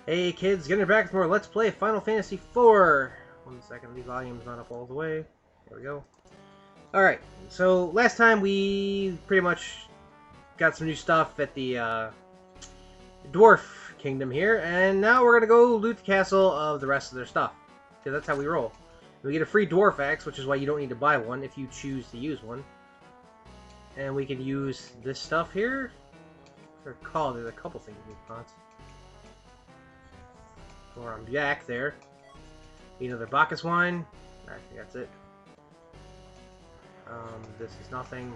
Hey kids, getting back with more Let's Play Final Fantasy IV. 1 second, the volume's not up all the way. There we go. Alright, so last time we pretty much got some new stuff at the Dwarf Kingdom here, and now we're gonna go loot the castle of the rest of their stuff. Because that's how we roll. We get a free Dwarf Axe, which is why you don't need to buy one if you choose to use one. And we can use this stuff here. I recall there's a couple things we want. Or I'm back there. Another Bacchus wine. I think that's it. This is nothing.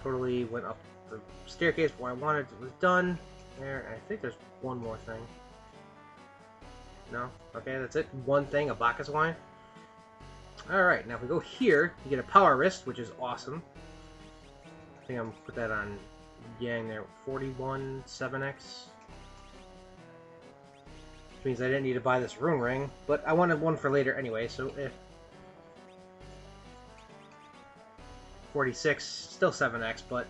Totally went up the staircase where I wanted it was done. There, and I think there's one more thing. No? Okay, that's it. One thing, a Bacchus wine. Alright, now if we go here, you get a power wrist, which is awesome. I think I'm gonna put that on Yang there. 41 7x. Which means I didn't need to buy this rune ring, but I wanted one for later anyway, so if 46, still 7x, but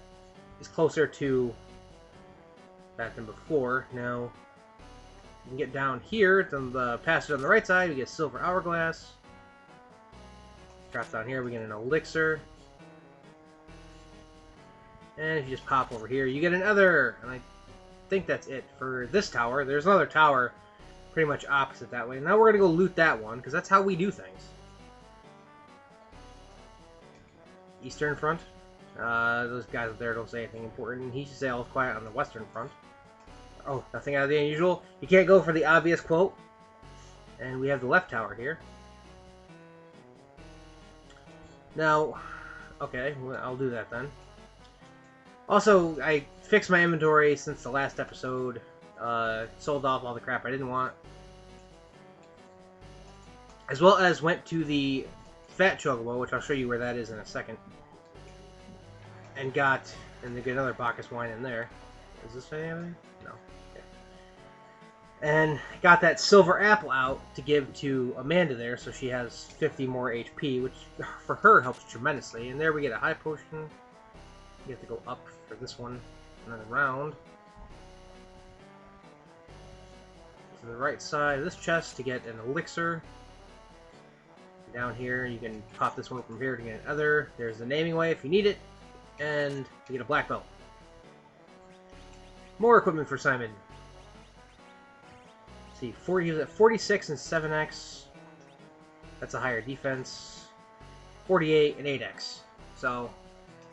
it's closer to that than before. Now, you can get down here to the passage on the right side, we get a silver hourglass. Drop down here, we get an elixir. And if you just pop over here, you get another, and I think that's it for this tower. There's another tower pretty much opposite that way. Now we're going to go loot that one, because that's how we do things. Eastern front. Those guys up there don't say anything important. He should say all quiet on the western front. Oh, nothing out of the unusual. You can't go for the obvious quote. And we have the left tower here. Now, okay, well, I'll do that then. Also, I fixed my inventory since the last episode. Sold off all the crap I didn't want. As well as went to the Fat Chocobo, which I'll show you where that is in a second. And get another Bacchus wine in there. Is this anything? No. Okay. And got that silver apple out to give to Amanda there, so she has 50 more HP, which for her helps tremendously. And there we get a high potion. You have to go up for this one, and then around to the right side of this chest to get an elixir. Down here, you can pop this one from here to get another. There's the naming way if you need it, and you get a black belt. More equipment for Simon. Let's see, 46 and 7x. That's a higher defense. 48 and 8x. So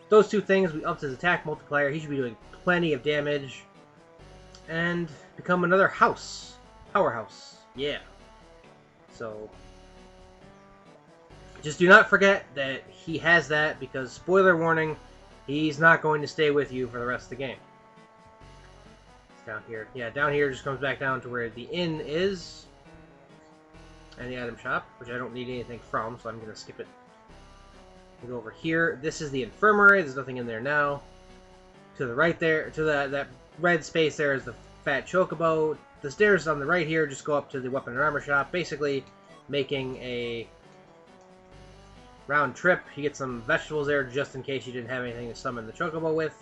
those two things, we upped his attack multiplier. He should be doing plenty of damage. And become another house. Powerhouse. Yeah. So just do not forget that he has that, because, spoiler warning, he's not going to stay with you for the rest of the game. It's down here. Yeah, down here just comes back down to where the inn is. And the item shop, which I don't need anything from, so I'm going to skip it. We go over here. This is the infirmary. There's nothing in there now. To the right there, to that red space there is the Fat Chocobo. The stairs on the right here just go up to the weapon and armor shop, basically making a round trip. You get some vegetables there just in case you didn't have anything to summon the Chocobo with.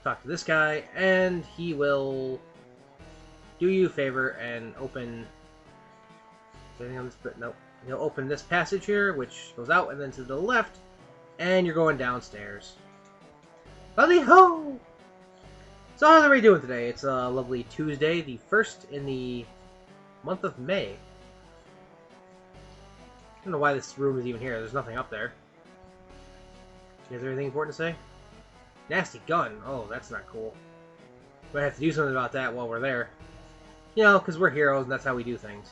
Talk to this guy, and he will do you a favor and open... anything on this? But nope. He'll open this passage here, which goes out and then to the left, and you're going downstairs. Buddy ho! So how's everybody doing today? It's a lovely Tuesday, the 1st in the month of May. I don't know why this room is even here. There's nothing up there. Is there anything important to say? Nasty gun. Oh, that's not cool. Might have to do something about that while we're there. You know, because we're heroes and that's how we do things.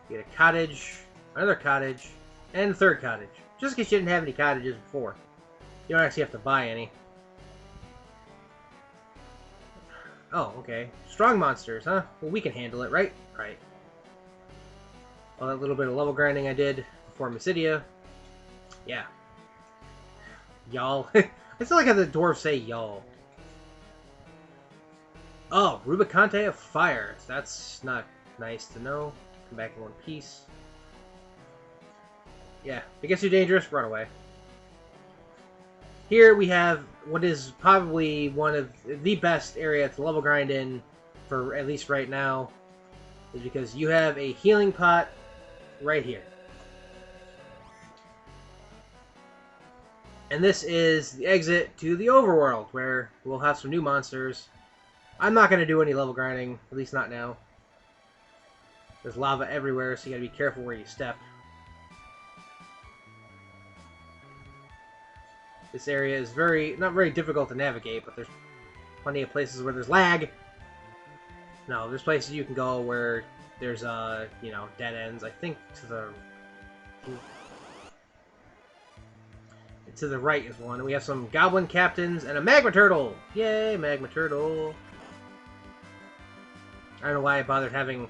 You get a cottage, another cottage, and a third cottage. Just in case you didn't have any cottages before. You don't actually have to buy any. Oh, okay. Strong monsters, huh? Well, we can handle it, right? Right. All that little bit of level grinding I did before Mysidia. Yeah. Y'all. I still like how the dwarves say y'all. Oh, Rubicante of Fire. That's not nice to know. Come back in one piece. Yeah, if it gets too dangerous, run away. Here we have what is probably one of the best area to level grind in for at least right now, is because you have a healing pot right here. And this is the exit to the overworld, where we'll have some new monsters. I'm not going to do any level grinding, at least not now. There's lava everywhere, so you gotta be careful where you step. This area is not very difficult to navigate, but there's plenty of places where there's lag. No, there's places you can go where there's, you know, dead ends. I think to the right is one. And we have some goblin captains and a magma turtle! Yay, magma turtle! I don't know why I bothered having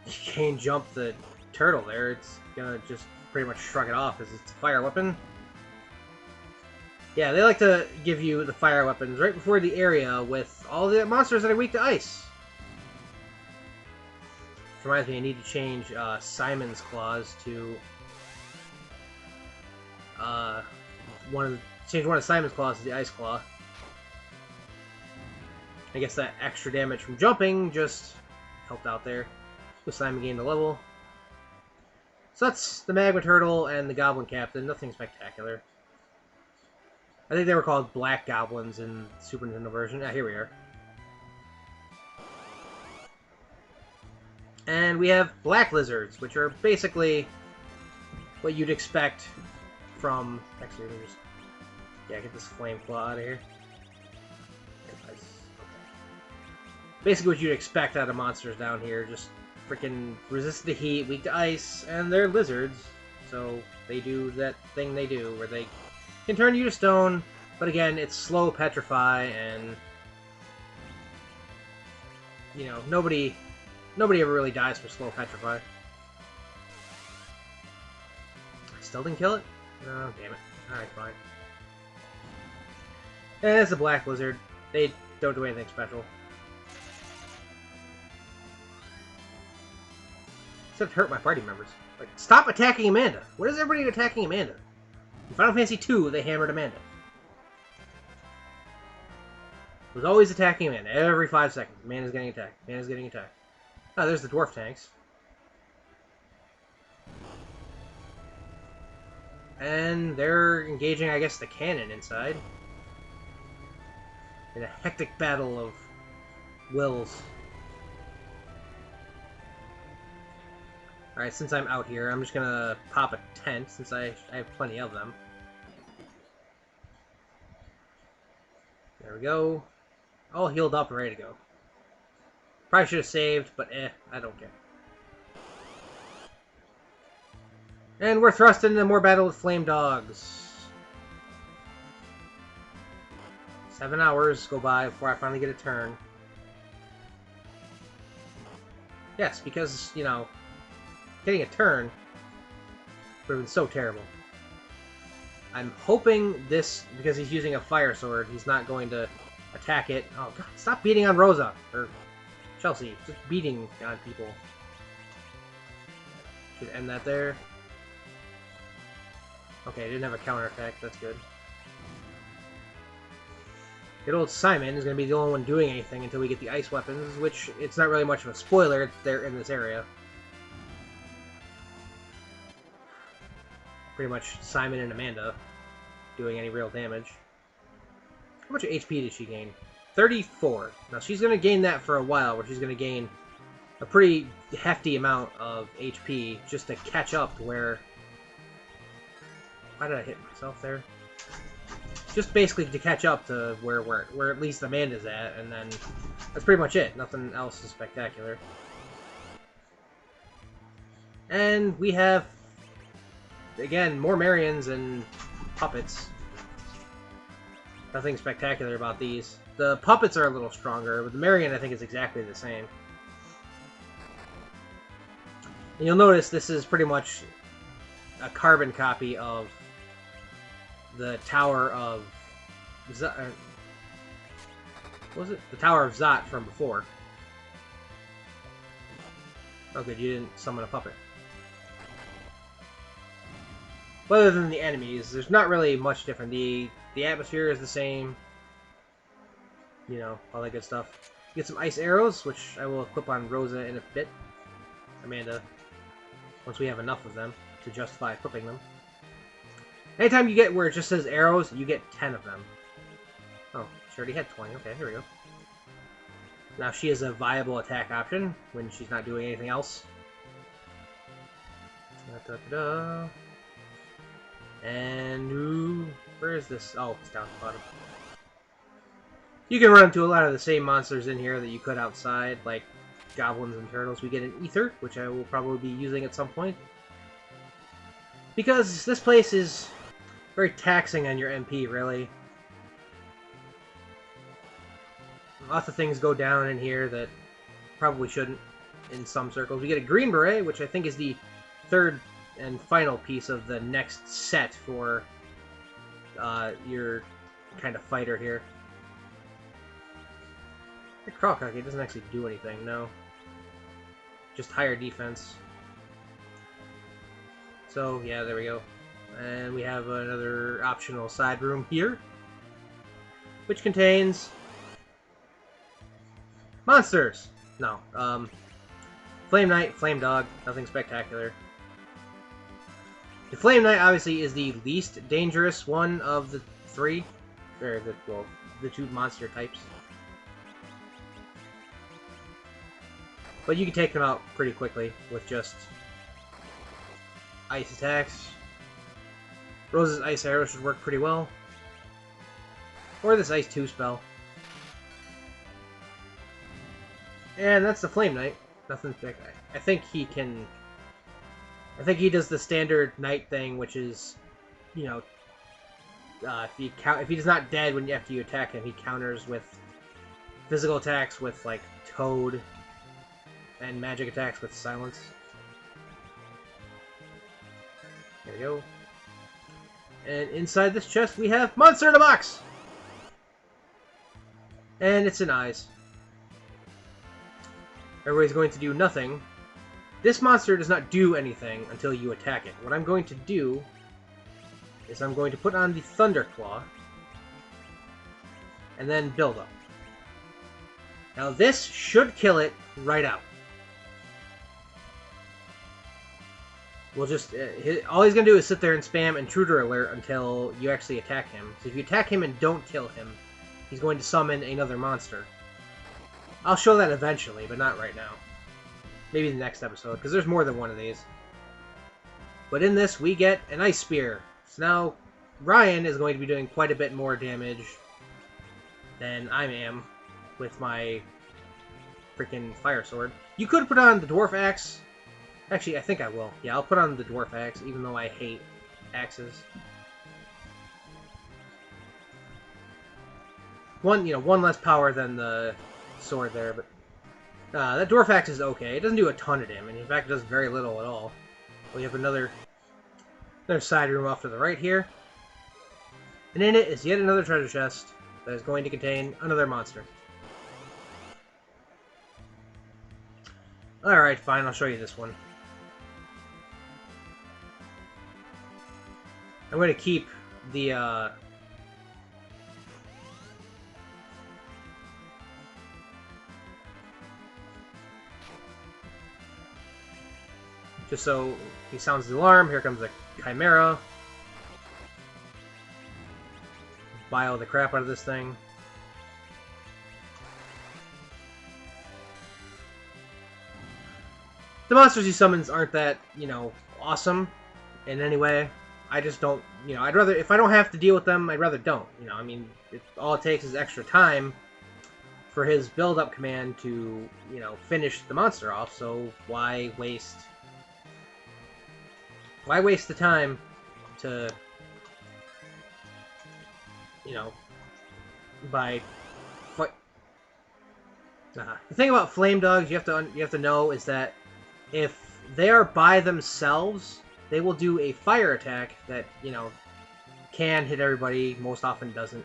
Kane jump the turtle there. It's gonna just pretty much shrug it off as it's a fire weapon. Yeah, they like to give you the fire weapons right before the area with all the monsters that are weak to ice. Which reminds me, I need to change Simon's claws to change one of Simon's claws to the ice claw. I guess that extra damage from jumping just helped out there. With Simon gained a level. So that's the magma turtle and the goblin captain. Nothing spectacular. I think they were called black goblins in the Super Nintendo version. Ah, here we are. And we have black lizards, which are basically what you'd expect from... Actually, let me just... Yeah, get this flame claw out of here. Basically what you'd expect out of monsters down here. Just freaking resist the heat, weak to ice, and they're lizards. So they do that thing they do, where they can turn you to stone, but again, it's slow petrify, and you know, nobody ever really dies for slow petrify. I still didn't kill it? Oh, damn it. Alright, fine. And it's a black lizard. They don't do anything special. Except hurt my party members. Like, stop attacking Amanda! What is everybody attacking Amanda? In Final Fantasy II, they hammered Amanda. It was always attacking Amanda. Every 5 seconds. Amanda's getting attacked. Amanda's getting attacked. Oh, there's the dwarf tanks. And they're engaging, I guess, the cannon inside. In a hectic battle of wills. Alright, since I'm out here, I'm just gonna pop a tent, since I have plenty of them. There we go. All healed up and ready to go. Probably should have saved, but I don't care. And we're thrust into more battle with flame dogs. 7 hours go by before I finally get a turn. Yes, because, you know, getting a turn would have been so terrible. I'm hoping this, because he's using a fire sword, he's not going to attack it. Oh god, stop beating on Rosa! Or Chelsea. Just beating on people. Should end that there. Okay, I didn't have a counterattack, that's good. Good old Simon is going to be the only one doing anything until we get the ice weapons, which it's not really much of a spoiler, they're in this area. Pretty much Simon and Amanda doing any real damage. How much HP did she gain? 34. Now she's going to gain that for a while, where she's going to gain a pretty hefty amount of HP just to catch up to where... Why did I hit myself there? Just basically to catch up to where at least Amanda's at, and then that's pretty much it. Nothing else is spectacular. And we have, again, more Marions and puppets. Nothing spectacular about these. The puppets are a little stronger, but the Marion I think is exactly the same. And you'll notice this is pretty much a carbon copy of the Tower of Zot. What was it? The Tower of Zot from before. Oh good, you didn't summon a puppet. But other than the enemies, there's not really much different. The atmosphere is the same. You know, all that good stuff. Get some ice arrows, which I will equip on Rosa in a bit. Amanda, once we have enough of them to justify equipping them. Anytime you get where it just says arrows, you get 10 of them. Oh, she already had 20. Okay, here we go. Now she is a viable attack option when she's not doing anything else. Da-da-da-da. And ooh, where is this? Oh, it's down at the bottom. You can run into a lot of the same monsters in here that you could outside, like goblins and turtles. We get an ether, which I will probably be using at some point. Because this place is very taxing on your MP, really. Lots of things go down in here that probably shouldn't in some circles. We get a green beret, which I think is the third and final piece of the next set for your kind of fighter here. The Crawcocky doesn't actually do anything, no. Just higher defense. So, yeah, there we go. And we have another optional side room here, which contains monsters! No, Flame Knight, Flame Dog, nothing spectacular. The Flame Knight obviously is the least dangerous one of the three, or the two monster types. But you can take them out pretty quickly with just ice attacks. Rose's Ice Arrow should work pretty well. Or this Ice 2 spell. And that's the Flame Knight. Nothing spectacular. I think he can... I think he does the standard Knight thing, which is, you know, if he's not dead after you attack him, he counters with physical attacks with, like, Toad, and magic attacks with Silence. There we go. And inside this chest we have Monster in a Box! And it's an Eyes. Everybody's going to do nothing. This monster does not do anything until you attack it. What I'm going to do is I'm going to put on the Thunderclaw and then build up. Now this should kill it right out. We'll just... all he's going to do is sit there and spam Intruder Alert until you actually attack him. So if you attack him and don't kill him, he's going to summon another monster. I'll show that eventually, but not right now. Maybe the next episode, because there's more than one of these. But in this, we get an Ice Spear. So now, Ryan is going to be doing quite a bit more damage than I am with my freaking Fire Sword. You could put on the Dwarf Axe. Actually, I think I will. Yeah, I'll put on the Dwarf Axe, even though I hate axes. One less power than the sword there, but that Dwarf Axe is okay. It doesn't do a ton of damage. In fact, it does very little at all. We have another side room off to the right here. And in it is yet another treasure chest that is going to contain another monster. Alright, fine, I'll show you this one. I'm going to keep the, just so he sounds the alarm. Here comes the Chimera. Bio the crap out of this thing. The monsters he summons aren't that, awesome in any way. I just don't, I'd rather, if I don't have to deal with them, I'd rather don't. I mean, all it takes is extra time for his build-up command to, finish the monster off, so why waste the time to, by... The thing about flame dogs you have to know is that if they are by themselves, they will do a fire attack that, can hit everybody, most often doesn't.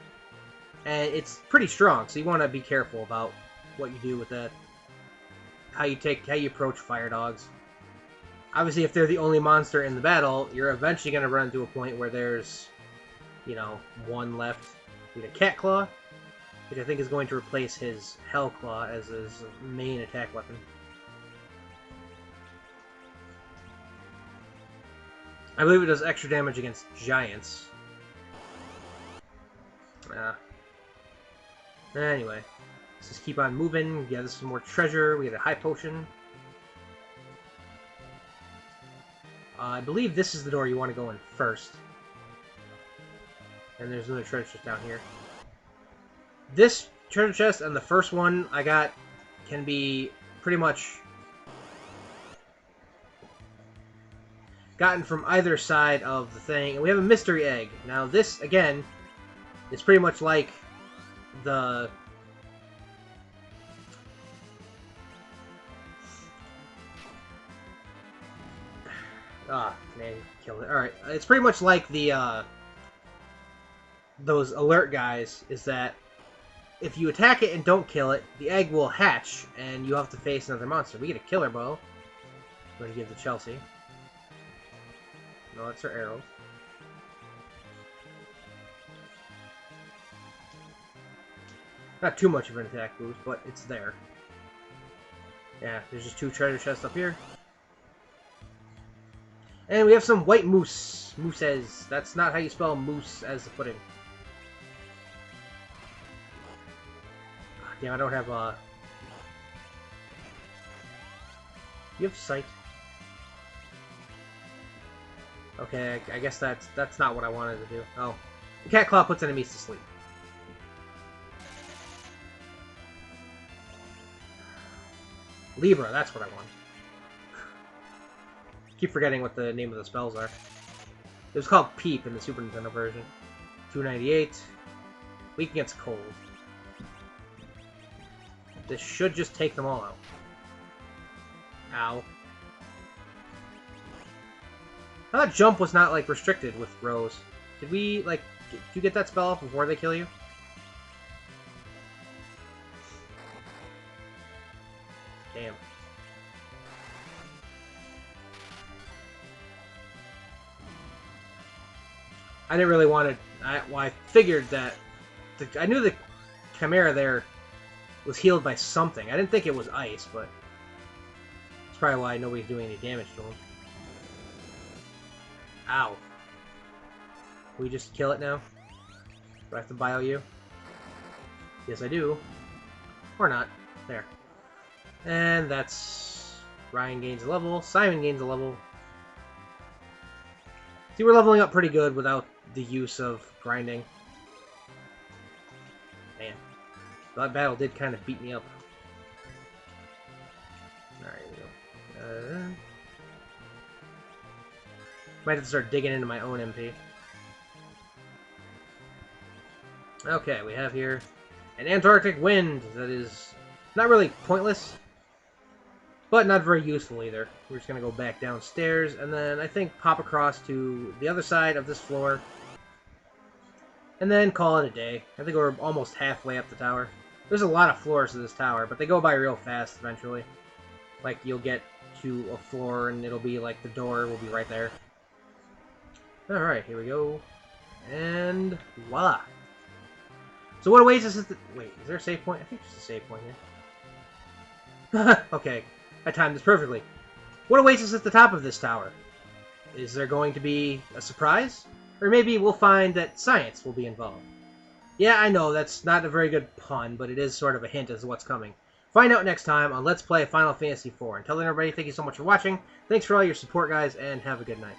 And it's pretty strong, so you want to be careful about what you do with that. How you approach fire dogs. Obviously, if they're the only monster in the battle, you're eventually going to run to a point where there's, one left. We get a Cat Claw. which I think is going to replace his Hell Claw as his main attack weapon. I believe it does extra damage against giants. Anyway, let's just keep on moving. Yeah, this is more treasure. We get a high potion. I believe this is the door you want to go in first. And there's another treasure chest down here. This treasure chest and the first one I got can be pretty much gotten from either side of the thing. And we have a mystery egg. Now this, again, is pretty much like the... Ah, man, killed it. Alright, it's pretty much like the, those alert guys, is that if you attack it and don't kill it, the egg will hatch, and you have to face another monster. We get a killer bow. I'm going to give to Chelsea. No, that's her arrows. Not too much of an attack boost, but it's there. Yeah, there's just 2 treasure chests up here. And we have some white moose. Mooses. That's not how you spell moose as the pudding. Damn, I don't have You have sight. Okay, I guess that's not what I wanted to do. Oh. The cat claw puts enemies to sleep. Libra, that's what I want. Keep forgetting what the name of the spells are. It was called Peep in the Super Nintendo version. 298. Weak against cold. This should just take them all out. Ow. I thought jump was not, like, restricted with Rose. Did we, like, did you get that spell off before they kill you? Damn. I didn't really want to... Well, I figured that... I knew the Chimera there was healed by something. I didn't think it was ice, but... That's probably why nobody's doing any damage to him. Ow. Can we just kill it now? Do I have to bio you? Yes, I do. Or not. There. And that's... Ryan gains a level. Simon gains a level. See, we're leveling up pretty good without the use of grinding. Man. That battle did kind of beat me up. Alright, here we go. Might have to start digging into my own MP. Okay, we have here an Antarctic wind that is not really pointless, but not very useful either. We're just going to go back downstairs and then I think pop across to the other side of this floor and then call it a day. I think we're almost halfway up the tower. There's a lot of floors to this tower, but they go by real fast eventually. Like, you'll get to a floor and it'll be like the door will be right there. Alright, here we go. And voila! So what awaits us at the... Wait, is there a save point? I think there's a save point here. Okay, I timed this perfectly. What awaits us at the top of this tower? Is there going to be a surprise? Or maybe we'll find that science will be involved. Yeah, I know, that's not a very good pun, but it is sort of a hint as to what's coming. Find out next time on Let's Play Final Fantasy IV. Until then, everybody, thank you so much for watching. Thanks for all your support, guys, and have a good night.